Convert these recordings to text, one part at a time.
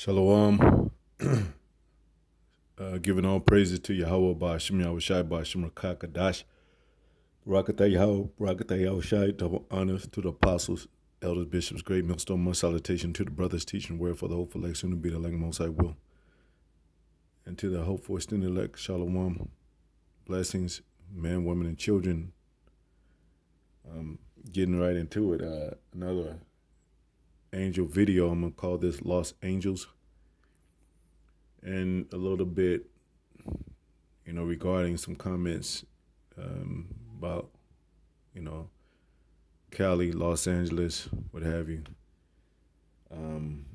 Shalom. Giving all praises to Yahweh Ba'ashim Yahushai Ba'ashim Rakakadash. Rakatah Yahweh, Rakatah Yahushai, double honors to the apostles, elders, bishops, great millstone, much salutation to the brothers teaching word for the hopeful elect, soon to be the elect most I will. And to the hopeful extended elect, Shalom. Blessings, men, women, and children. Getting right into it. Another angel video. I'm going to call this Lost Angels. And a little bit, regarding some comments about, Cali, Los Angeles, what have you. And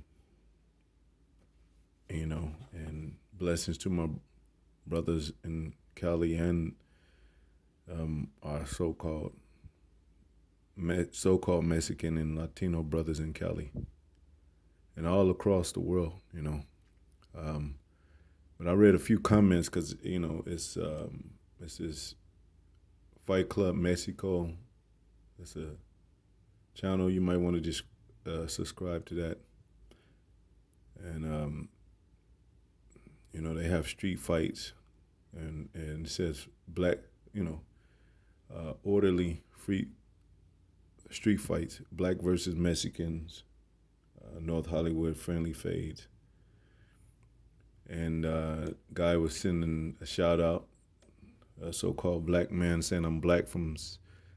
blessings to my brothers in Cali and our so-called Mexican and Latino brothers in Cali and all across the world, But I read a few comments because, it's this Fight Club Mexico. It's a channel. You might want to just subscribe to that. And, they have street fights. And it says black, orderly free street fights. Black versus Mexicans. North Hollywood friendly fades. And guy was sending a shout out, a so-called black man saying I'm black from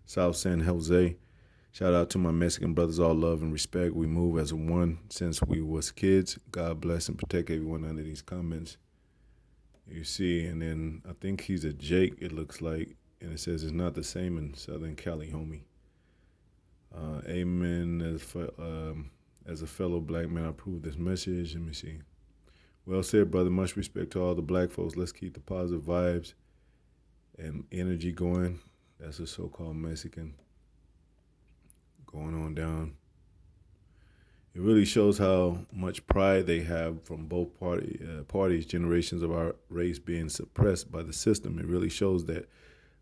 South San Jose. Shout out to my Mexican brothers, all love and respect. We move as one since we was kids. God bless and protect everyone under these comments. You see, and then I think he's a Jake, it looks like, and it says it's not the same in Southern Cali, homie. Amen. As a fellow black man, I approve this message. Let me see. Well said, brother. Much respect to all the black folks. Let's keep the positive vibes and energy going. That's a so-called Mexican going on down. It really shows how much pride they have from both parties, generations of our race being suppressed by the system. It really shows that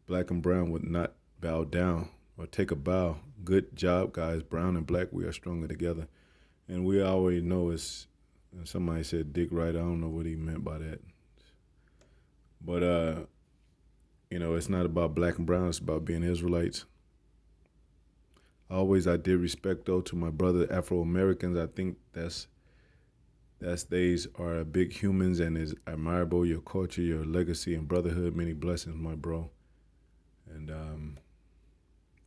black and brown would not bow down or take a bow. Good job, guys. Brown and black, we are stronger together. And we already know it's, somebody said Dick Wright. I don't know what he meant by that. But, it's not about black and brown. It's about being Israelites. I did respect, though, to my brother Afro-Americans. I think these are big humans and is admirable. Your culture, your legacy, and brotherhood. Many blessings, my bro. And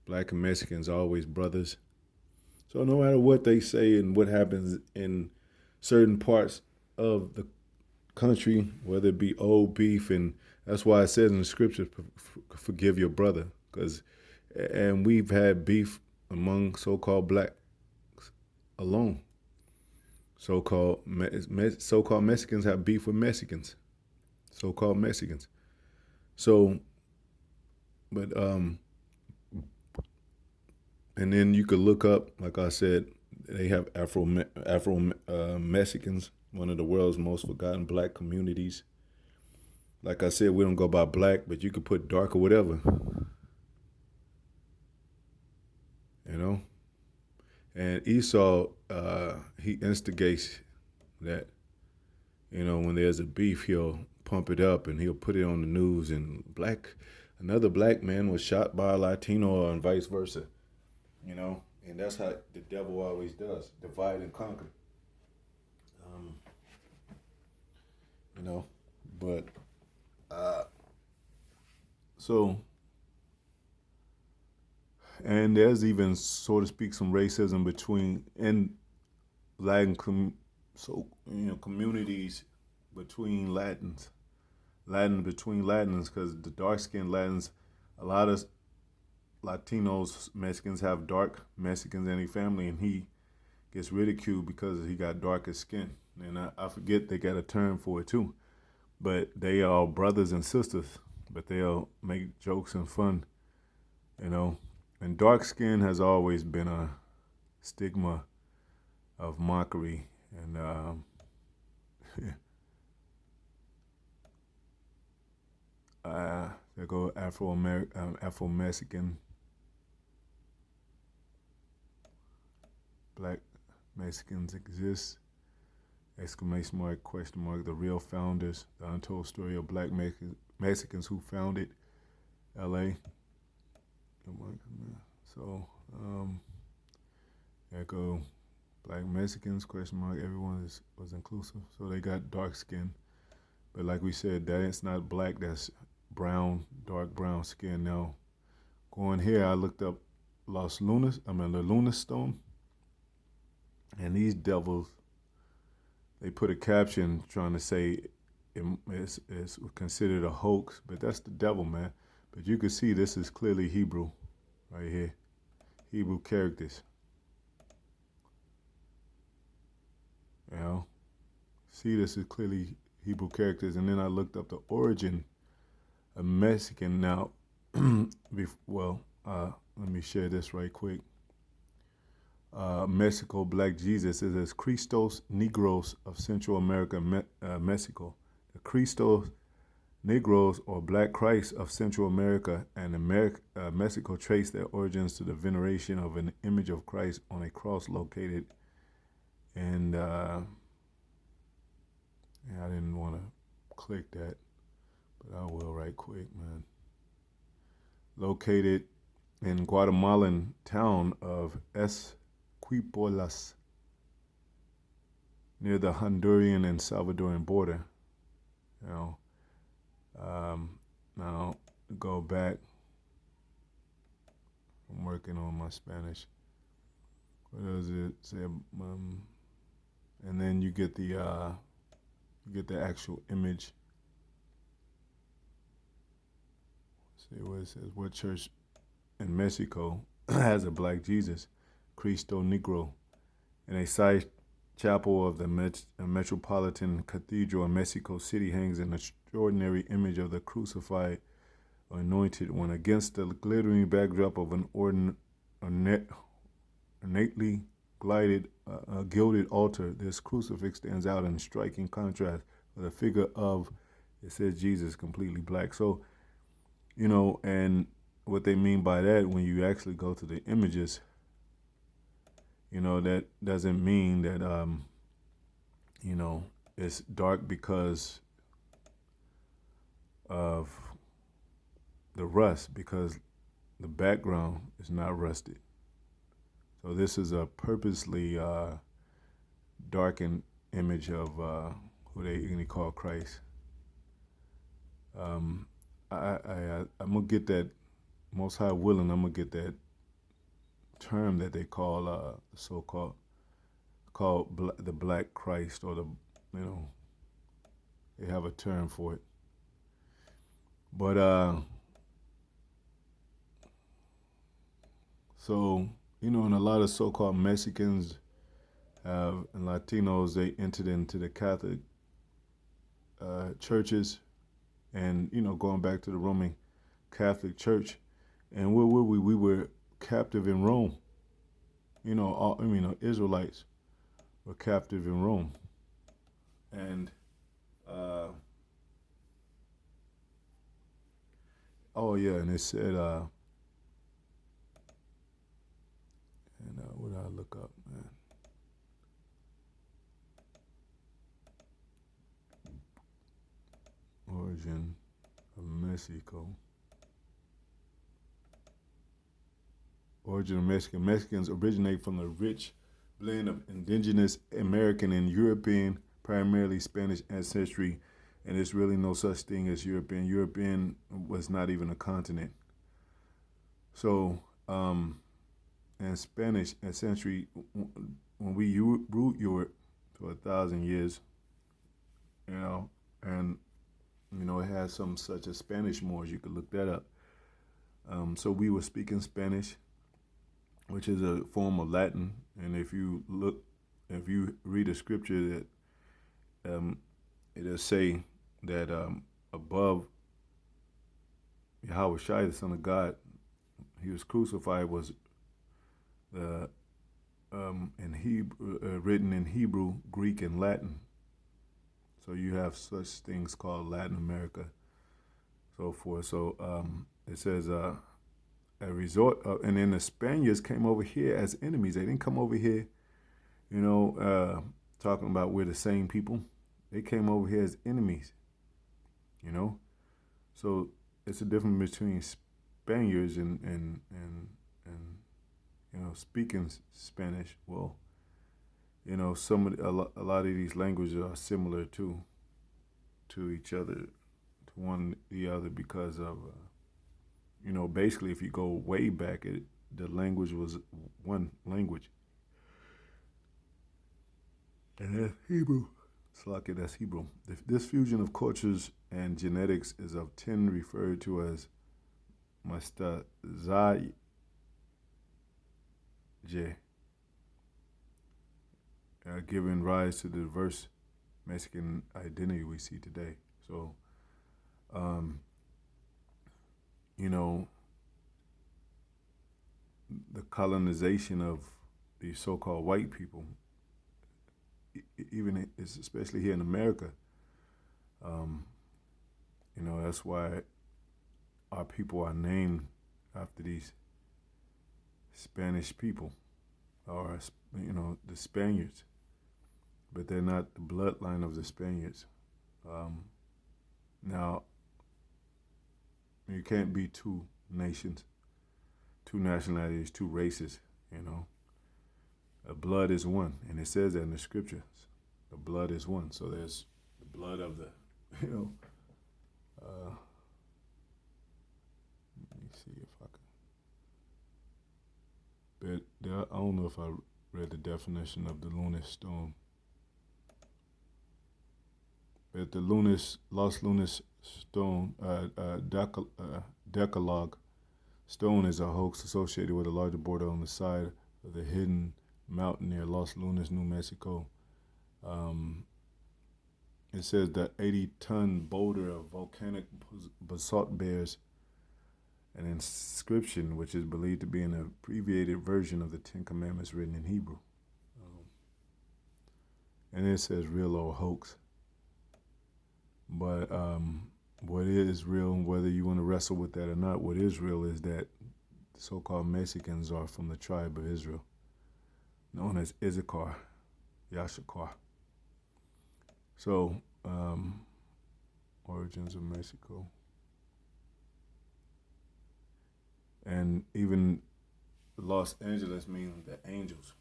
black and Mexicans are always brothers. So no matter what they say and what happens in certain parts of the country, whether it be old beef, and that's why it says in the scripture, forgive your brother, and we've had beef among so-called blacks alone. So-called Mexicans have beef with Mexicans, so-called Mexicans. So, but and then you could look up, like I said, they have Afro Mexicans, one of the world's most forgotten black communities. Like I said, we don't go by black, but you could put dark or whatever. And Esau, he instigates that, when there's a beef, he'll pump it up and he'll put it on the news, and another black man was shot by a Latino and vice versa. And that's how the devil always does, divide and conquer. But and there's even, so to speak, some racism in Latin communities between Latins, because the dark-skinned Latins, a lot of Latinos, Mexicans have dark Mexicans in their family, and he gets ridiculed because he got darker skin. And I forget they got a term for it too. But they are brothers and sisters, but they'll make jokes and fun, And dark skin has always been a stigma of mockery. And there go Afro-Mexican. Black Mexicans exist. exclamation mark, question mark, the real founders, the untold story of black Mexicans who founded LA. So, echo, black Mexicans, question mark, everyone was inclusive. So they got dark skin. But like we said, that's not black, that's brown, dark brown skin. Now, going here, I looked up the Luna Stone. And these devils, they put a caption trying to say it's considered a hoax, but that's the devil, man. But you can see this is clearly Hebrew right here, Hebrew characters. You know, see, this is clearly Hebrew characters. And then I looked up the origin of Mexican. Now, well, let me share this right quick. Mexico Black Jesus is as Christos Negros of Central America, Mexico. The Christos Negros, or Black Christ of Central America and Mexico, trace their origins to the veneration of an image of Christ on a cross located in, I didn't want to click that, but I will right quick, man. Located in Guatemalan town of Esquipulas, near the Honduran and Salvadoran border. You know, now go back. I'm working on my Spanish. What does it say? And then you get the actual image. See what it says. What church in Mexico has a black Jesus, Cristo Negro, in a side chapel of the Metropolitan Cathedral in Mexico City hangs an extraordinary image of the crucified or anointed one. Against the glittering backdrop of an ornately gilded altar, this crucifix stands out in striking contrast with a figure of, it says Jesus, completely black. So, you know, and what they mean by that, when you actually go to the images, you know, that doesn't mean that, you know, it's dark because of the rust, because the background is not rusted. So this is a purposely darkened image of who they call Christ. I'm gonna get that, most high willing, I'm gonna get that term that they call so-called the Black Christ, or the, you know, they have a term for it. But so, you know, and a lot of so-called Mexicans and Latinos, they entered into the Catholic churches, and, you know, going back to the Roman Catholic Church, and where were we? We were captive in Rome. You know, Israelites were captive in Rome, and oh yeah, and it said, what did I look up, man? Origin of Mexico. Origin of Mexican. Mexicans originate from the rich blend of indigenous American and European, primarily Spanish ancestry, and there's really no such thing as European. European was not even a continent. So, and Spanish ancestry, when we ruled Europe for 1,000 years, you know, and, you know, it has some such as Spanish Moors. You could look that up. So we were speaking Spanish, which is a form of Latin. And if you read a scripture, that it'll say that above Yahweh Shai, the Son of God, he was crucified, was the in Hebrew, written in Hebrew, Greek, and Latin. So you have such things called Latin America, so forth. So it says a resort, and then the Spaniards came over here as enemies. They didn't come over here, you know, talking about we're the same people. They came over here as enemies, you know. So it's a difference between Spaniards and speaking Spanish. Well, some of a lot of these languages are similar to each other, to one the other because of basically if you go way back, the language was one language, and that's Hebrew. Slaki, that's Hebrew. This fusion of cultures and genetics is of 10 referred to as Mastazaje, giving rise to the diverse Mexican identity we see today. So, um, you know, the colonization of these so-called white people, even especially here in America, um, that's why our people are named after these Spanish people, or the Spaniards, but they're not the bloodline of the Spaniards. Now, you can't be two nations, two nationalities, two races. Blood is one, and it says that in the scriptures. The blood is one. So there's the blood of the, let me see if I can. But I don't know if I read the definition of the lunar stone. But the Los Lunas stone, Decalogue stone is a hoax associated with a larger border on the side of the hidden mountain near Los Lunas, New Mexico. It says the 80-ton boulder of volcanic basalt bears an inscription which is believed to be an abbreviated version of the Ten Commandments written in Hebrew. And it says real or hoax. But what is real, and whether you want to wrestle with that or not, what is real is that the so-called Mexicans are from the tribe of Israel, known as Issachar, Yashakar. So, origins of Mexico. And even Los Angeles means the angels.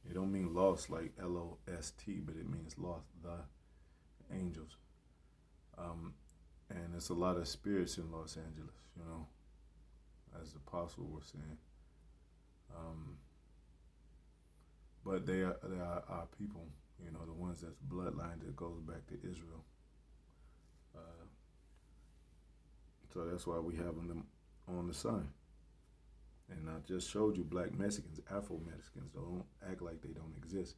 It don't mean lost like L-O-S-T, but it means lost, the angels. And there's a lot of spirits in Los Angeles, as the apostle was saying. But they are our people, the ones that's bloodline that goes back to Israel. So that's why we have them on the sign. And I just showed you black Mexicans, Afro-Mexicans. Don't act like they don't exist.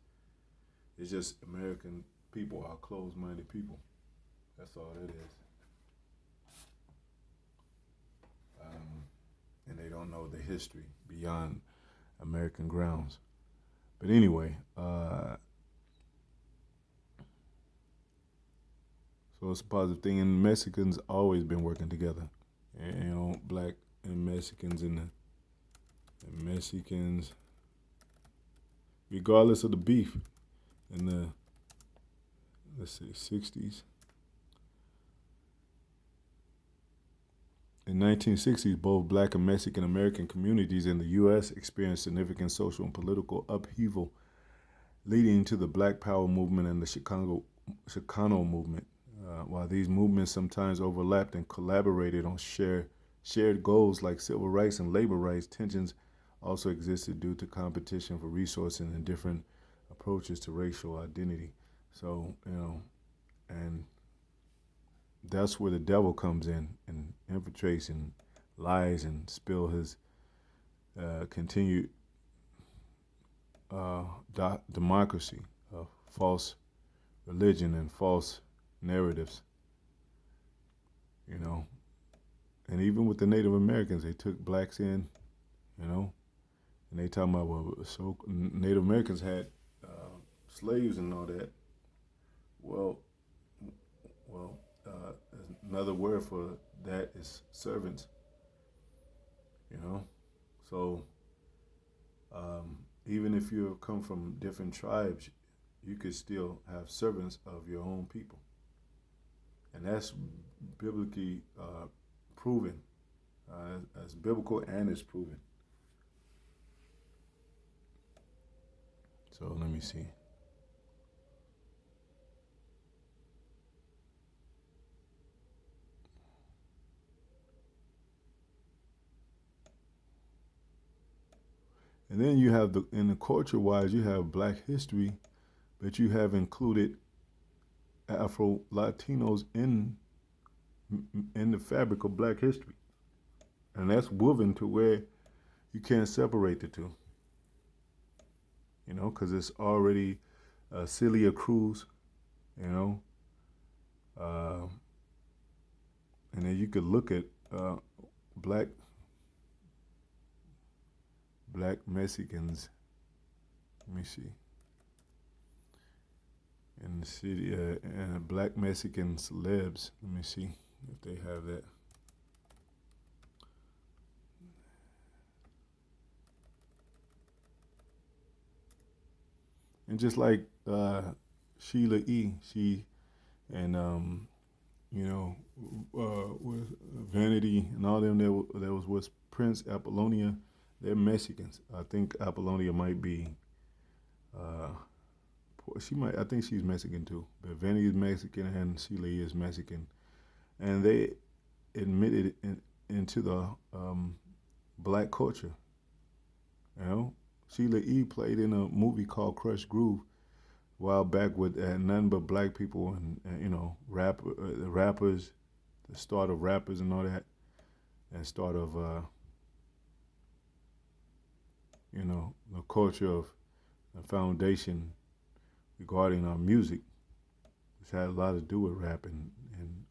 It's just American people are closed-minded people. That's all that is. And they don't know the history beyond American grounds. But anyway, so it's a positive thing. And Mexicans always been working together. And, black and Mexicans and Mexicans, regardless of the beef in the, 60s. In 1960s, both black and Mexican American communities in the U.S. experienced significant social and political upheaval, leading to the Black Power movement and the Chicano movement. While these movements sometimes overlapped and collaborated on shared goals like civil rights and labor rights, tensions also existed due to competition for resources and different approaches to racial identity. So, and that's where the devil comes in and infiltrates and lies and spill his continued democracy of false religion and false narratives. And even with the Native Americans, they took blacks in, and they talking about, so Native Americans had slaves and all that. Well, another word for that is servants. So even if you come from different tribes, you could still have servants of your own people, and that's biblically proven. As biblical and it's proven. So let me see. And then you have in the culture wise, you have Black history, but you have included Afro Latinos in the fabric of Black history, and that's woven to where you can't separate the two. You know, because it's already Celia Cruz. You know, uh, and then you could look at black black Mexicans. Let me see. In the city, and black Mexican celebs. Let me see if they have that. And just like Sheila E., she and you know, with Vanity and all them that was with Prince Apollonia. They're Mexicans. I think Apollonia might be. Uh, she might. I think she's Mexican too. But Vanity is Mexican and Sheila E. is Mexican, and they admitted into the black culture. You know, Sheila E. played in a movie called Crush Groove a while back with none but black people and you know the rappers, the start of rappers and all that, and start of you know the culture of the foundation regarding our music, which had a lot to do with rap and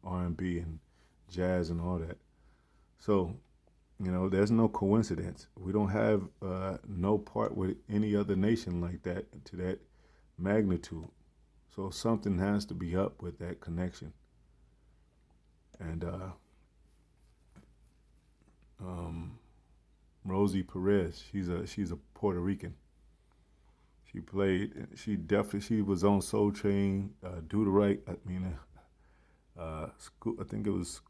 R&B and jazz and all that. So you know, there's no coincidence. We don't have no part with any other nation like that to that magnitude. So something has to be up with that connection. And um, Rosie Perez, she's a Puerto Rican. She played. She definitely she was on Soul Train. Do the right. I mean, school. I think it was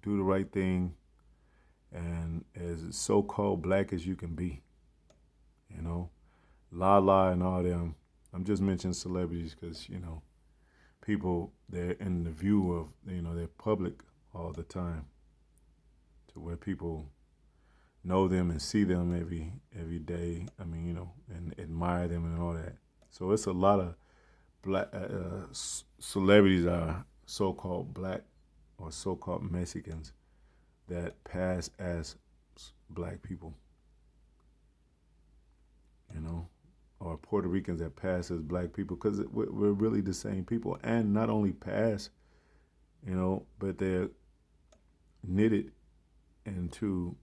Do the Right Thing, and as so-called black as you can be. You know, Lala and all them. I'm just mentioning celebrities because you know people they're in the view of you know they're public all the time, to where people know them and see them every day. I mean you know and admire them and all that. So it's a lot of black celebrities are so-called black or so-called Mexicans that pass as black people. You know, or Puerto Ricans that pass as black people because we're really the same people, and not only pass, you know, but they're knitted into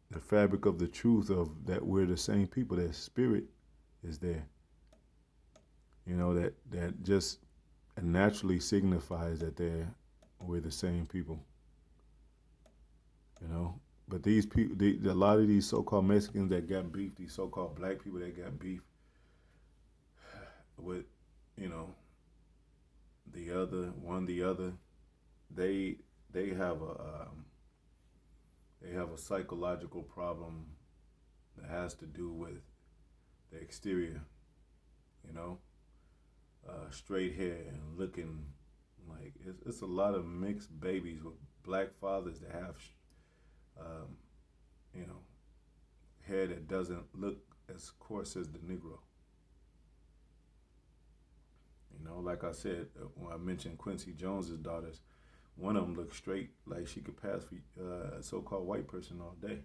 the fabric of the truth of that we're the same people. That spirit is there, you know, that just naturally signifies that we're the same people, you know. But these people, a lot of these so-called Mexicans that got beef, these so-called black people that got beef with, you know, the other, they they have a psychological problem that has to do with the exterior, you know, straight hair and looking like it's a lot of mixed babies with black fathers that have, um, you know, hair that doesn't look as coarse as the Negro. You know, like I said when I mentioned Quincy Jones's daughters, one of them looked straight like she could pass for a so-called white person all day.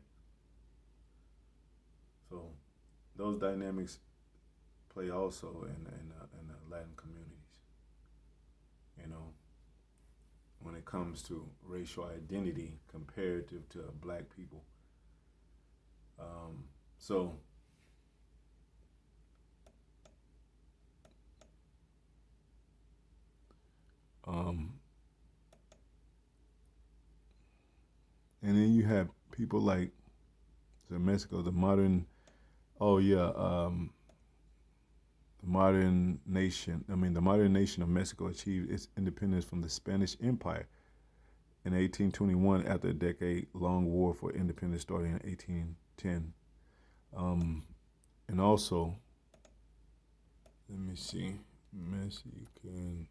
So those dynamics play also in the Latin communities. You know, when it comes to racial identity comparative to black people. Um, so um, and then you have people like the Mexico, the modern. Oh yeah, the modern nation of Mexico achieved its independence from the Spanish Empire in 1821 after a decade-long war for independence starting in 1810. And also, let me see, Mexican,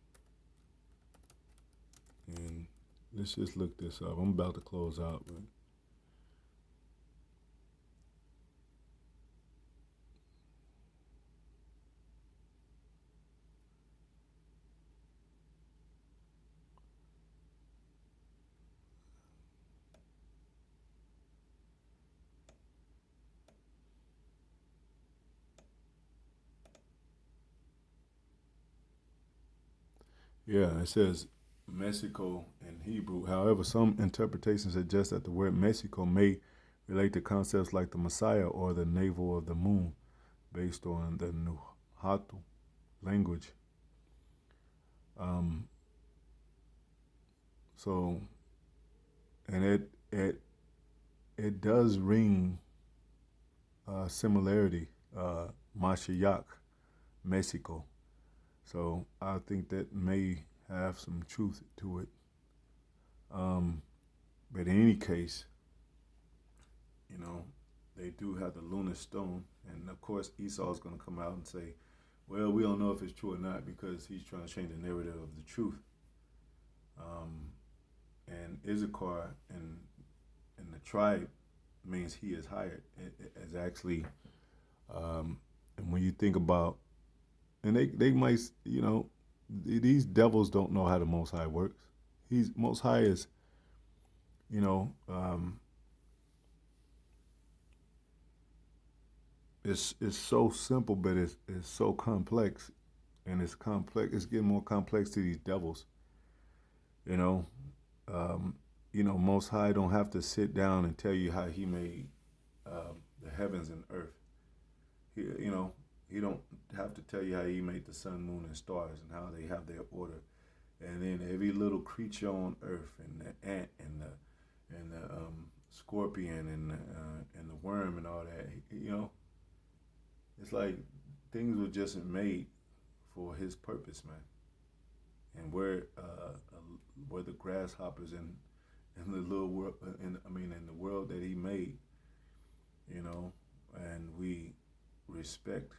and let's just look this up. I'm about to close out, but yeah, it says Mexico in Hebrew. However, some interpretations suggest that the word Mexico may relate to concepts like the Messiah or the navel of the moon, based on the Nuhatu language. Um, so, and it does ring similarity, Mashiach, Mexico. So I think that may have some truth to it. But in any case, you know, they do have the lunar stone, and of course Esau's going to come out and say, "Well, we don't know if it's true or not because he's trying to change the narrative of the truth." Um, and Issachar and the tribe means he is hired. It is actually, and when you think about, and they might, these devils don't know how the Most High works. He's Most High is, you know, it's so simple, but it's so complex, and it's complex. It's getting more complex to these devils. You know, um, Most High don't have to sit down and tell you how He made the heavens and earth. He don't have to tell you how He made the sun, moon, and stars, and how they have their order. And then every little creature on earth, and the ant, and the scorpion, and the worm, and all that. It's like things were just made for His purpose, man. And where the grasshoppers in the little world, in the world that He made, and we respect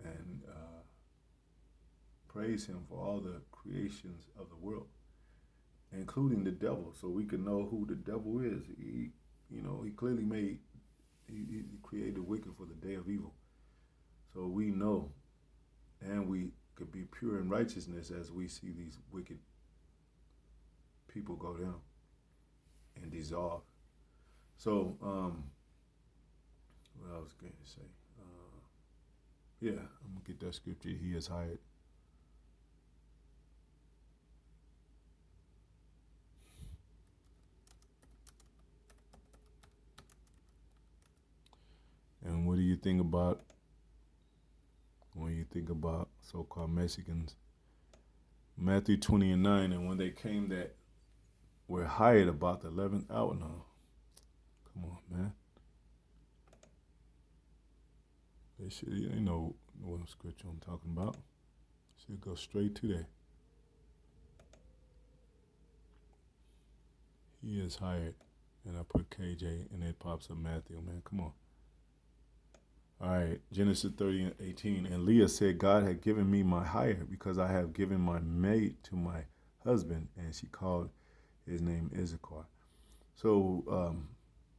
and praise Him for all the creations of the world, including the devil, so we can know who the devil is. He clearly he created the wicked for the day of evil. So we know, and we could be pure in righteousness as we see these wicked people go down and dissolve. So, what I was going to say, yeah, I'm gonna get that scripture. He is hired. And what do you think about when you think about so-called Mexicans? Matthew 20 and 9, and when they came that were hired about the 11th hour. No, come on, man. They should, know what scripture I'm talking about. Should go straight to that. He is hired, and I put KJ, and it pops up Matthew. Man, come on. All right, Genesis 30 and 18. And Leah said, God had given me my hire because I have given my maid to my husband, and she called his name Issachar. So,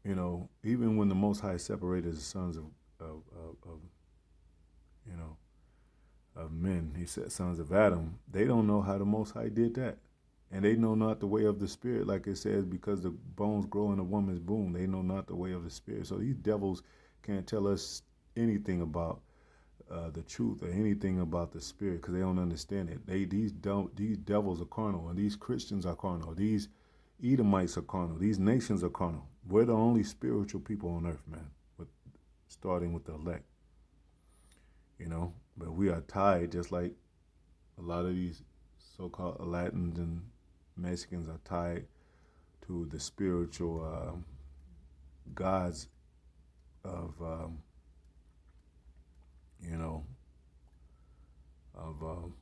even when the Most High separated the sons of you know, of men, He said sons of Adam, they don't know how the Most High did that. And they know not the way of the Spirit, like it says, because the bones grow in a woman's womb. They know not the way of the Spirit. So these devils can't tell us anything about the truth or anything about the Spirit because they don't understand it. These devils are carnal, and these Christians are carnal. These Edomites are carnal. These nations are carnal. We're the only spiritual people on earth, man. Starting with the elect, But we are tied, just like a lot of these so-called Latins and Mexicans are tied to the spiritual gods of, you know, of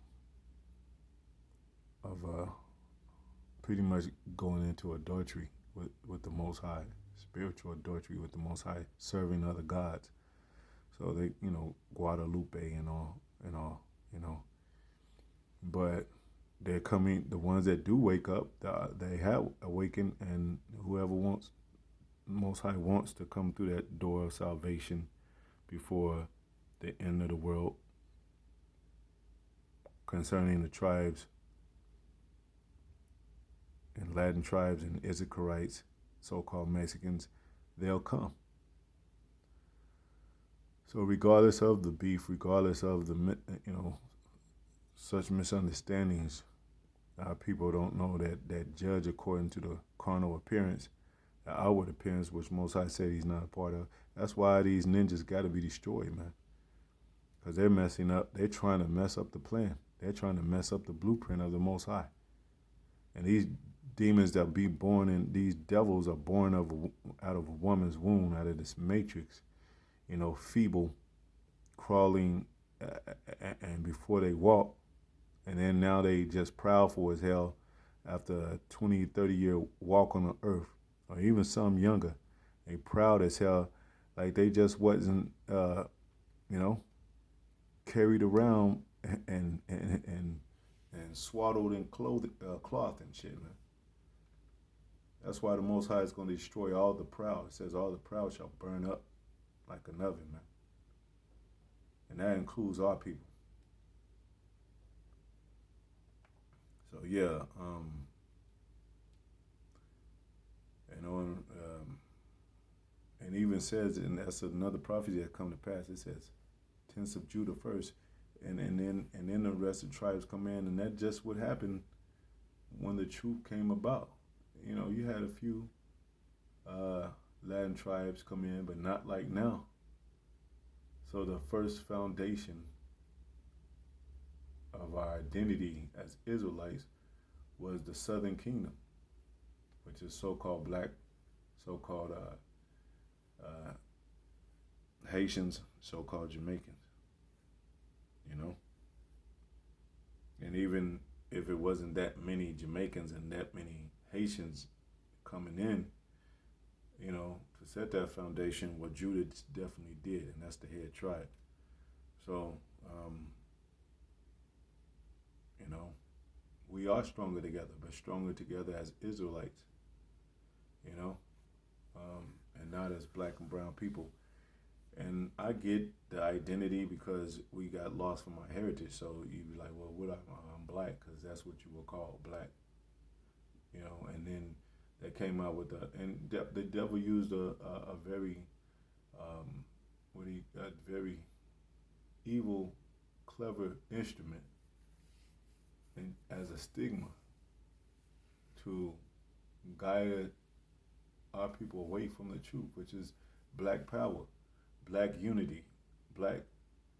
pretty much going into adultery with the Most High, spiritual adultery with the Most High, serving other gods. So they, Guadalupe and all. But they're coming. The ones that do wake up, they have awakened, and whoever wants, Most High wants to come through that door of salvation before the end of the world. Concerning the tribes and Latin tribes and Issacharites, so-called Mexicans, they'll come. So regardless of the beef, regardless of the, such misunderstandings, our people don't know that judge according to the carnal appearance, the outward appearance, which Most High said he's not a part of. That's why these ninjas got to be destroyed, man. Because they're messing up. They're trying to mess up the plan. They're trying to mess up the blueprint of the Most High. And these demons that be born in, these devils are born out of a woman's womb, out of this matrix, feeble, crawling, and before they walk, and then now they just proudful as hell after a 20, 30-year walk on the earth, or even some younger. They proud as hell, like they just wasn't, carried around and swaddled in cloth and shit, man. That's why the Most High is going to destroy all the proud. It says all the proud shall burn up like an oven, man. And that includes our people. So yeah, and even says, and that's another prophecy that come to pass. It says, tents of Judah first, and then the rest of the tribes come in, and that's just what happened when the truth came about. You had a few Latin tribes come in, but not like now. So the first foundation of our identity as Israelites was the Southern Kingdom, which is so-called black, so-called Haitians, so-called Jamaicans. And even if it wasn't that many Jamaicans and that many Haitians coming in, to set that foundation, what Judah definitely did, and that's the head tribe. So, we are stronger together, but stronger together as Israelites, and not as black and brown people. And I get the identity because we got lost from our heritage. So you'd be like, well, I'm black, because that's what you were called, black. And then they came out with the devil used a very, very evil, clever instrument as a stigma to guide our people away from the truth, which is black power, black unity, black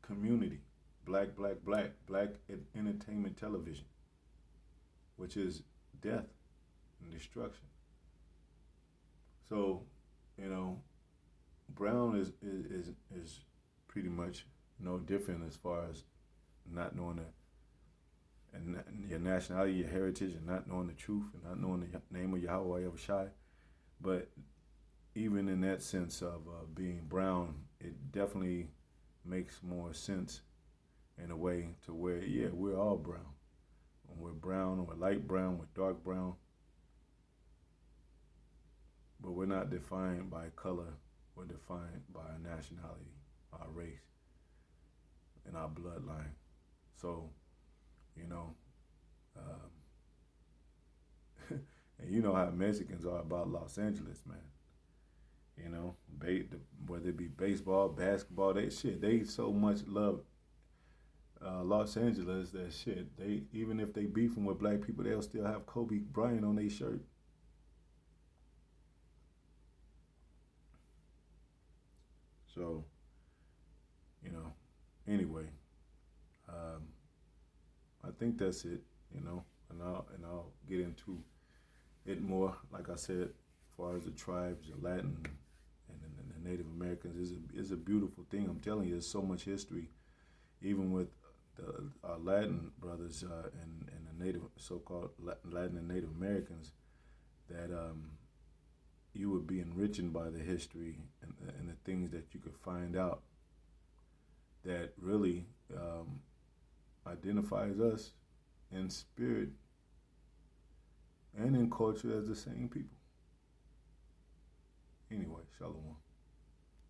community, black entertainment television, which is death and destruction. So, brown is pretty much no different as far as not knowing your nationality, your heritage, and not knowing the truth, and not knowing the name of Yahweh Yahushai. But even in that sense of being brown, it definitely makes more sense in a way to where, yeah, we're all brown. When we're brown, we're light brown, we're dark brown. But we're not defined by color. We're defined by our nationality, our race, and our bloodline. So, and you know how Mexicans are about Los Angeles, man. Whether it be baseball, basketball, they so much love Los Angeles that shit. They, even if they beefing with black people, they'll still have Kobe Bryant on their shirt. So, anyway, I think that's it, and I'll get into it more. Like I said, as far as the tribes, the Latin, and the Native Americans, is a beautiful thing. I'm telling you, there's so much history, even with our Latin brothers and the Native, so-called Latin and Native Americans, that you would be enriching by the history and the things that you could find out that really identifies us in spirit and in culture as the same people. Anyway, shalom.